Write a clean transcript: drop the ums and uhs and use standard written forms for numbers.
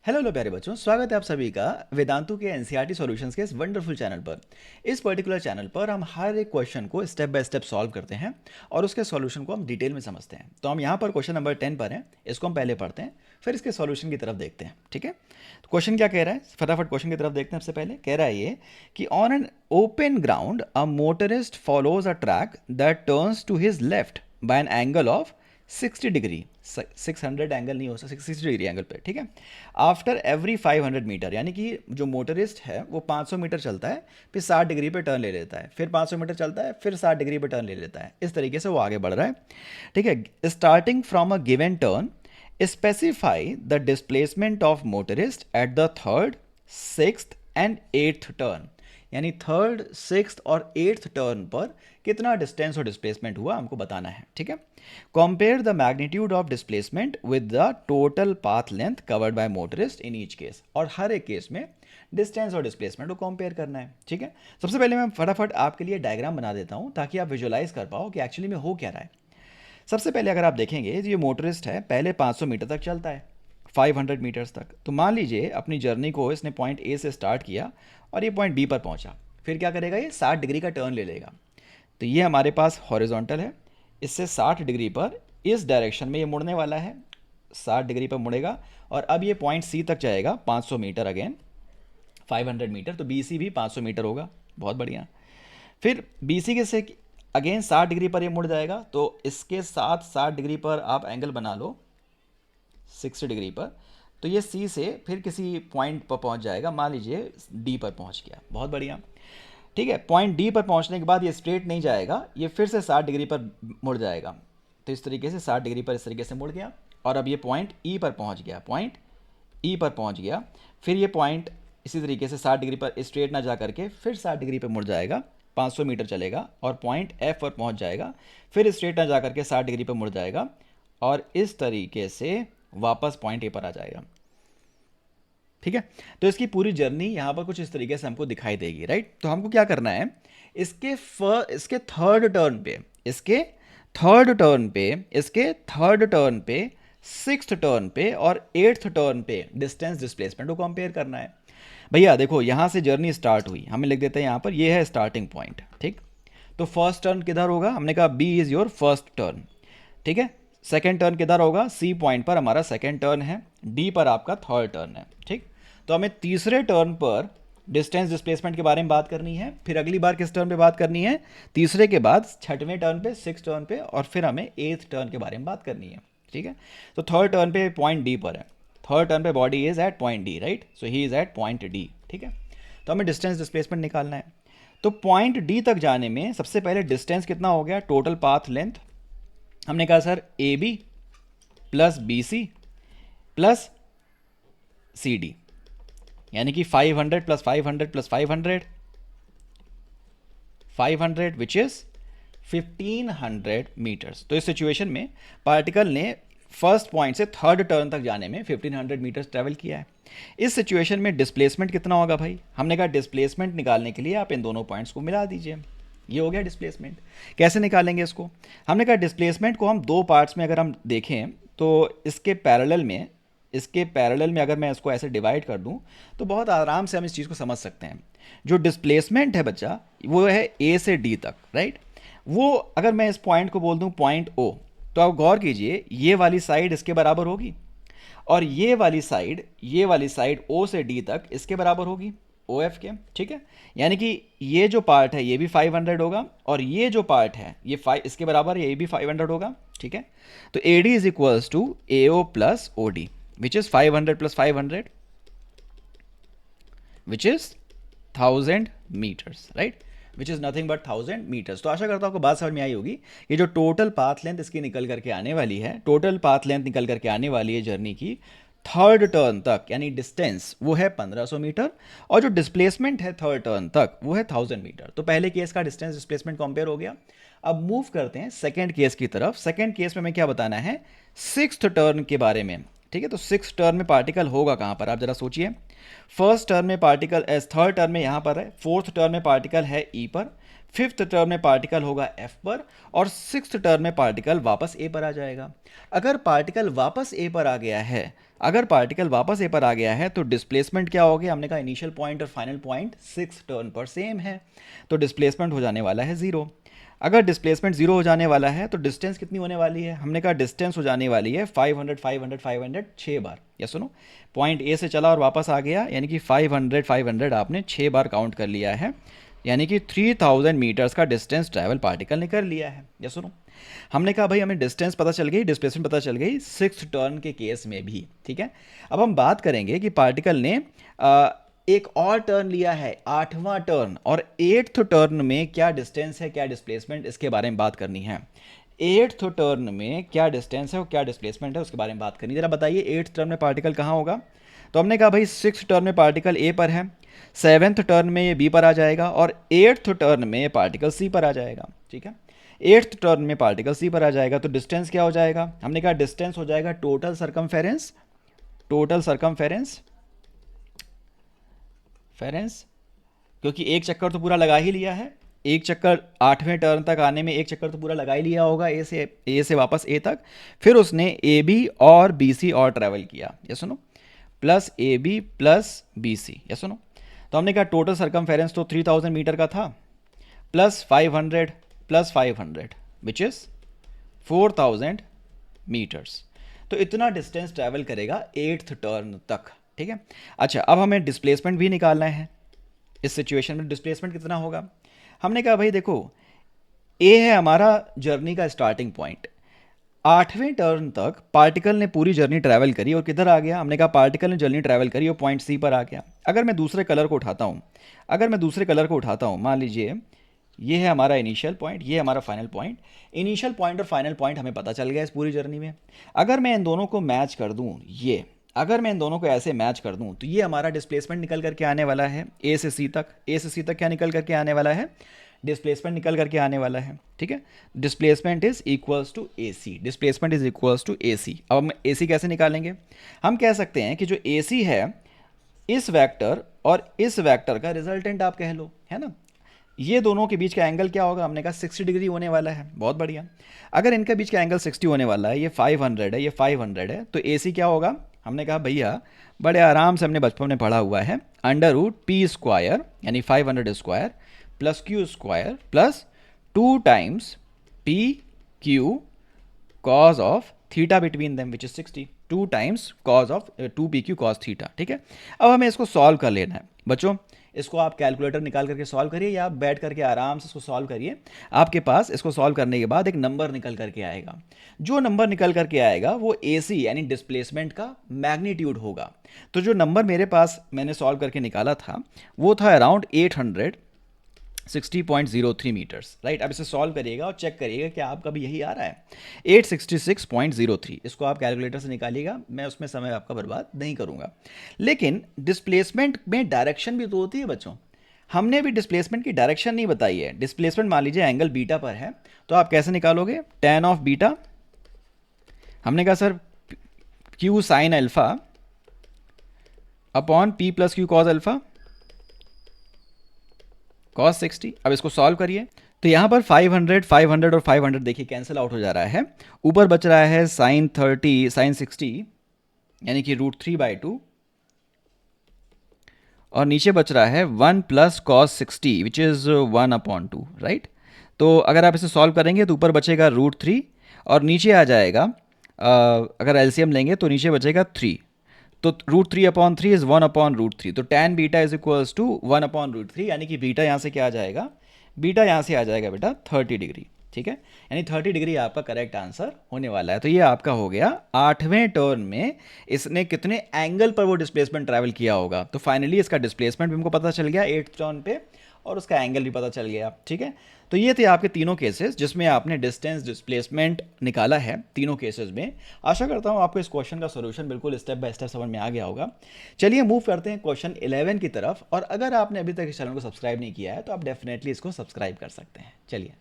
Hello प्यारे बच्चों, स्वागत है आप सभी का वेदांतु के एनसीईआरटी सॉल्यूशंस के इस वंडरफुल चैनल पर। इस पर्टिकुलर चैनल पर हम हर एक क्वेश्चन को स्टेप बाय स्टेप सॉल्व करते हैं और उसके सॉल्यूशन को हम डिटेल में समझते हैं। तो हम यहाँ पर क्वेश्चन नंबर 10 पर हैं, इसको हम पहले पढ़ते हैं, फिर इसके सॉल्यूशन की तरफ देखते हैं। ठीक है, तो क्वेश्चन क्या कह रहा है, फटाफट क्वेश्चन की तरफ देखते हैं। सबसे पहले कह रहा है ये कि on an open ground a motorist follows a track that turns to his left by an angle of 60 degree, 600 angle नहीं हो सकता, 60 डिग्री एंगल पे। ठीक है, आफ्टर एवरी 500 मीटर, यानी कि जो मोटरिस्ट है वो 500 मीटर चलता है, फिर 60 डिग्री पे टर्न ले लेता है, फिर 500 मीटर चलता है, फिर 60 डिग्री पे टर्न ले लेता है। इस तरीके से वो आगे बढ़ रहा है। ठीक है, starting from a given turn specify the displacement of motorist at the third, sixth and eighth turn, यानी थर्ड, सिक्स्थ और एट्थ टर्न पर कितना डिस्टेंस और डिस्प्लेसमेंट हुआ हमको बताना है। ठीक है, compare the magnitude of displacement with the total path length covered by motorist in each case, और हर एक केस में डिस्टेंस और डिस्प्लेसमेंट को कंपेयर करना है। ठीक है, सबसे पहले मैं फटाफट आपके लिए डायग्राम बना देता हूं ताकि आप विजुअलाइज कर पाओ कि एक्चुअली में हो क्या रहा है। सबसे पहले अगर आप देखेंगे तो ये मोटरिस्ट है, पहले 500 मीटर तक चलता है, 500 मीटर्स तक। तो मान लीजिए अपनी जर्नी को इसने पॉइंट ए से स्टार्ट किया और ये पॉइंट बी पर पहुंचा, फिर क्या करेगा, ये 60 डिग्री का टर्न ले लेगा। तो ये हमारे पास हॉरिजॉन्टल है, इससे 60 डिग्री पर इस डायरेक्शन में ये मुड़ने वाला है, 60 डिग्री पर मुड़ेगा और अब ये पॉइंट सी तक जाएगा, 500 मीटर अगेन, 500 मीटर, तो बी सी भी 500 मीटर होगा। बहुत बढ़िया। फिर बी सी के से अगेन 60 डिग्री पर ये मुड़ जाएगा, तो इसके साथ 60 डिग्री पर आप एंगल बना लो 60 डिग्री पर, तो ये सी से फिर किसी पॉइंट पर पहुंच जाएगा, मान लीजिए डी पर पहुंच गया। बहुत बढ़िया। ठीक है, पॉइंट डी पर पहुंचने के बाद ये स्ट्रेट नहीं जाएगा, ये फिर से 60 डिग्री पर मुड़ जाएगा। तो इस तरीके से 60 डिग्री पर इस तरीके से मुड़ गया और अब ये पॉइंट ई पर पहुंच गया, पॉइंट ई पर पहुंच गया। फिर ये पॉइंट इसी तरीके से 60 डिग्री पर स्ट्रेट ना जा करके फिर 60 डिग्री पर मुड़ जाएगा, 500 मीटर चलेगा और पॉइंट एफ पर पहुंच जाएगा, फिर स्ट्रेट ना जा करके 60 डिग्री पर मुड़ जाएगा और इस तरीके से वापस पॉइंट ए पर आ जाएगा। ठीक है, तो इसकी पूरी जर्नी यहाँ पर कुछ इस तरीके से हमको दिखाई देगी, राइट। तो हमको क्या करना है, इसके थर्ड टर्न पे, इसके थर्ड टर्न पे, इसके थर्ड टर्न पे, सिक्स्थ टर्न पे और एट्थ टर्न पे डिस्टेंस डिस्प्लेसमेंट को कंपेयर करना है। भैया देखो, यहाँ से जर्नी स्टार्ट हुई, हमें लिख देते हैं यहाँ पर, ये है स्टार्टिंग पॉइंट। ठीक, तो फर्स्ट टर्न किधर होगा, हमने कहा B is your first turn. ठीक है, सेकेंड टर्न किधर होगा, सी पॉइंट पर हमारा सेकेंड टर्न है, डी पर आपका थर्ड टर्न है। ठीक, तो हमें तीसरे टर्न पर डिस्टेंस डिस्प्लेसमेंट के बारे में बात करनी है, फिर अगली बार किस टर्न पे बात करनी है, तीसरे के बाद छठवें टर्न पे, सिक्स टर्न पे, और फिर हमें एथ टर्न के बारे में बात करनी है। ठीक है, तो थर्ड टर्न पे पॉइंट डी पर है, थर्ड टर्न पे body is at point D, right, so he is at point D. ठीक है, तो हमें डिस्टेंस डिस्प्लेसमेंट निकालना है। तो पॉइंट डी तक जाने में सबसे पहले डिस्टेंस कितना हो गया, टोटल पाथ लेंथ, हमने कहा sir A B plus B C plus C D, यानी कि 500 plus 500 plus 500, 500 which is 1500 metres. तो इस सिचुएशन में पार्टिकल ने फर्स्ट पॉइंट से थर्ड टर्न तक जाने में 1500 मीटर्स ट्रेवल किया है। इस सिचुएशन में डिस्प्लेसमेंट कितना होगा भाई, हमने कहा डिस्प्लेसमेंट निकालने के लिए आप इन दोनों पॉइंट्स को मिला दीजिए। ये हो गया डिस्प्लेसमेंट। कैसे निकालेंगे इसको, हमने कहा डिस्प्लेसमेंट को हम दो पार्ट्स में अगर हम देखें तो इसके पैरेलल में, इसके पैरेलल में अगर मैं इसको ऐसे डिवाइड कर दूं तो बहुत आराम से हम इस चीज़ को समझ सकते हैं। जो डिस्प्लेसमेंट है बच्चा, वो है ए से डी तक, राइट। वो अगर मैं इस पॉइंट को बोल दूं पॉइंट ओ, तो आप गौर कीजिए, ये वाली साइड इसके बराबर होगी और ये वाली साइड, ये वाली साइड ओ से डी तक इसके बराबर होगी, ओ एफ के। ठीक है, यानी कि ये जो पार्ट है ये भी 500 होगा और ये जो पार्ट है ये 5 इसके बराबर है, ये भी 500 होगा। ठीक है, तो A D is equals to A O plus O D, which is 500 plus 500, which is 1000 meters, right, which is nothing but 1000 meters। तो आशा करता हूँ आपको बात समझ में आई होगी। ये जो टोटल पाथ लेंथ इसकी निकल करके आने वाली है, टोटल पाथ लेंथ निकल करके आने वाली है जर्नी की थर्ड टर्न तक, यानी डिस्टेंस वो है 1500 मीटर और जो डिस्प्लेसमेंट है थर्ड टर्न तक वो है 1000 मीटर। तो पहले केस का डिस्टेंस डिस्प्लेसमेंट कंपेयर हो गया। अब मूव करते हैं सेकेंड केस की तरफ। सेकेंड केस में हमें क्या बताना है, सिक्स्थ टर्न के बारे में। ठीक है, तो सिक्स टर्न में पार्टिकल होगा कहाँ पर, आप जरा सोचिए। फर्स्ट टर्न में पार्टिकल थर्ड टर्न में यहाँ पर है, फोर्थ टर्न में पार्टिकल है ई पर, फिफ्थ टर्न में पार्टिकल होगा एफ पर और सिक्स्थ टर्न में पार्टिकल वापस ए पर आ जाएगा। अगर पार्टिकल वापस ए पर आ गया है अगर पार्टिकल वापस ए पर आ गया है तो डिस्प्लेसमेंट क्या हो गया, हमने कहा इनिशियल पॉइंट और फाइनल पॉइंट 6 टर्न पर सेम है, तो डिस्प्लेसमेंट हो जाने वाला है 0। अगर डिस्प्लेसमेंट 0 हो जाने वाला है तो डिस्टेंस कितनी होने वाली है, हमने कहा डिस्टेंस हो जाने वाली है 500 500 500 6 बार। या सुनो, पॉइंट ए से चला और वापस आ गया, यानी कि 500 500 आपने 6 बार काउंट कर लिया है, यानी कि 3000 मीटर्स का डिस्टेंस ट्रैवल पार्टिकल ने कर लिया है। या सुनो, हमने कहा भाई हमें डिस्टेंस पता चल गई, डिस्प्लेसमेंट पता चल गई 6 टर्न के केस में भी, ठीक है। अब हम बात करेंगे कि पार्टिकल ने एक और टर्न लिया है, 8वां टर्न, और 8th टर्न में क्या डिस्टेंस है, क्या डिस्प्लेसमेंट, इसके बारे में बात करनी है। 8th टर्न में क्या डिस्टेंस है और क्या डिस्प्लेसमेंट है उसके बारे में बात करनी है। जरा बताइए 8th टर्न में पार्टिकल कहाँ होगा। तो हमने कहा भाई 6th टर्न में पार्टिकल ए पर है, 7th टर्न में ये बी पर आ जाएगा, और 8th टर्न में ये पार्टिकल सी पर आ जाएगा, ठीक है। 8th टर्न में पार्टिकल सी पर आ जाएगा, तो डिस्टेंस क्या हो जाएगा, हमने कहा डिस्टेंस हो जाएगा टोटल सरकमफेरेंस, टोटल सरकमफेरेंस क्योंकि एक चक्कर तो पूरा लगा ही लिया है, एक चक्कर 8वें टर्न तक आने में एक चक्कर तो पूरा लगा ही लिया होगा, ए से वापस ए तक, फिर उसने ए बी और बी सी और ट्रैवल किया। ये सुनो, plus A B plus B C. ये सुनो, तो हमने कहा टोटल सरकमफेरेंस तो 3000 मीटर का था, प्लस 500 विच इज़ 4000 मीटर्स। तो इतना डिस्टेंस ट्रैवल करेगा 8th टर्न तक, ठीक है। अच्छा, अब हमें डिस्प्लेसमेंट भी निकालना है। इस सिचुएशन में डिस्प्लेसमेंट कितना होगा, हमने कहा भाई देखो, ए है हमारा जर्नी का स्टार्टिंग पॉइंट, 8वें टर्न तक पार्टिकल ने पूरी जर्नी ट्रैवल करी और किधर आ गया, हमने कहा पार्टिकल ने जर्नी ट्रैवल करी और पॉइंट सी पर आ गया। अगर मैं दूसरे कलर को उठाता हूँ, मान लीजिए ये है हमारा इनिशियल पॉइंट, ये हमारा फाइनल पॉइंट। इनिशियल पॉइंट और फाइनल पॉइंट हमें पता चल गया इस पूरी जर्नी में। अगर मैं इन दोनों को मैच कर दूं, अगर मैं इन दोनों को ऐसे मैच कर दूं, तो ये हमारा डिस्प्लेसमेंट निकल करके आने वाला है ए से सी तक क्या निकल करके आने वाला है, डिस्प्लेसमेंट निकल करके आने वाला है, ठीक है। Displacement is equals to A C, displacement is equals to A C. अब हम ए सी कैसे निकालेंगे, हम कह सकते हैं कि जो ए सी है इस वेक्टर और इस वेक्टर का रिजल्टेंट आप कह लो, है ना। ये दोनों के बीच का एंगल क्या होगा, हमने कहा 60 डिग्री होने वाला है, बहुत बढ़िया। अगर इनके बीच का एंगल 60 होने वाला है, ये 500 है, ये 500 है, तो ए सी क्या होगा, हमने कहा भैया बड़े आराम से हमने बचपन में पढ़ा हुआ है, √p² यानी 500 square plus Q square plus 2 times P Q cause of theta between them which is 60, 2 times cause of 2pq cos theta, ठीक है। अब हमें इसको सॉल्व कर लेना है बच्चों। इसको आप कैलकुलेटर निकाल करके सॉल्व करिए या आप बैठ करके आराम से इसको सॉल्व करिए। आपके पास इसको सॉल्व करने के बाद एक नंबर निकल करके आएगा, जो नंबर निकल करके आएगा वो AC यानी डिस्प्लेसमेंट का मैग्नीट्यूड होगा। तो जो नंबर मेरे पास मैंने सॉल्व करके निकाला था वो था अराउंड 860.03 मीटर्स, राइट। अब इसे सॉल्व करिएगा और चेक करिएगा कि आपका भी यही आ रहा है 866.03। इसको आप कैलकुलेटर से निकालिएगा, मैं उसमें समय आपका बर्बाद नहीं करूंगा। लेकिन डिस्प्लेसमेंट में डायरेक्शन भी तो होती है बच्चों, हमने भी डिस्प्लेसमेंट की डायरेक्शन नहीं बताई है। डिस्प्लेसमेंट मान लीजिए एंगल बीटा पर है, तो आप कैसे निकालोगे, tan ऑफ बीटा, हमने कहा sir Q sine alpha upon P plus Q cause alpha cos 60। अब इसको सॉल्व करिए, तो यहाँ पर 500 500 और 500 देखिए कैंसिल आउट हो जा रहा है, ऊपर बच रहा है साइन 60 यानी कि √3/2, और नीचे बच रहा है 1 plus cos 60 which is 1/2, right. तो अगर आप इसे सॉल्व करेंगे तो ऊपर बचेगा √3 और नीचे आ जाएगा, अगर एलसीएम लेंगे तो नीचे बचेगा 3, तो √3/3 इज 1/√3, तो tan beta is equals to 1/√3, यानी कि बीटा यहाँ से क्या आ जाएगा, बीटा यहाँ से आ जाएगा बेटा 30 डिग्री, ठीक है। यानी 30 डिग्री आपका करेक्ट आंसर होने वाला है। तो ये आपका हो गया 8वें टर्न में इसने कितने एंगल पर वो डिस्प्लेसमेंट ट्रैवल किया होगा। तो फाइनली इसका डिस्प्लेसमेंट भी हमको पता चल गया 8th टर्न पे और उसका एंगल भी पता चल गया, ठीक है। तो ये थे आपके तीनों केसेस जिसमें आपने डिस्टेंस डिस्प्लेसमेंट निकाला है तीनों केसेस में। आशा करता हूँ आपको इस क्वेश्चन का सॉल्यूशन बिल्कुल स्टेप बाय स्टेप समझ में आ गया होगा। चलिए मूव करते हैं क्वेश्चन 11 की तरफ, और अगर आपने अभी तक इस चैनल को सब्सक्राइब नहीं किया है तो आप डेफिनेटली इसको सब्सक्राइब कर सकते हैं। चलिए।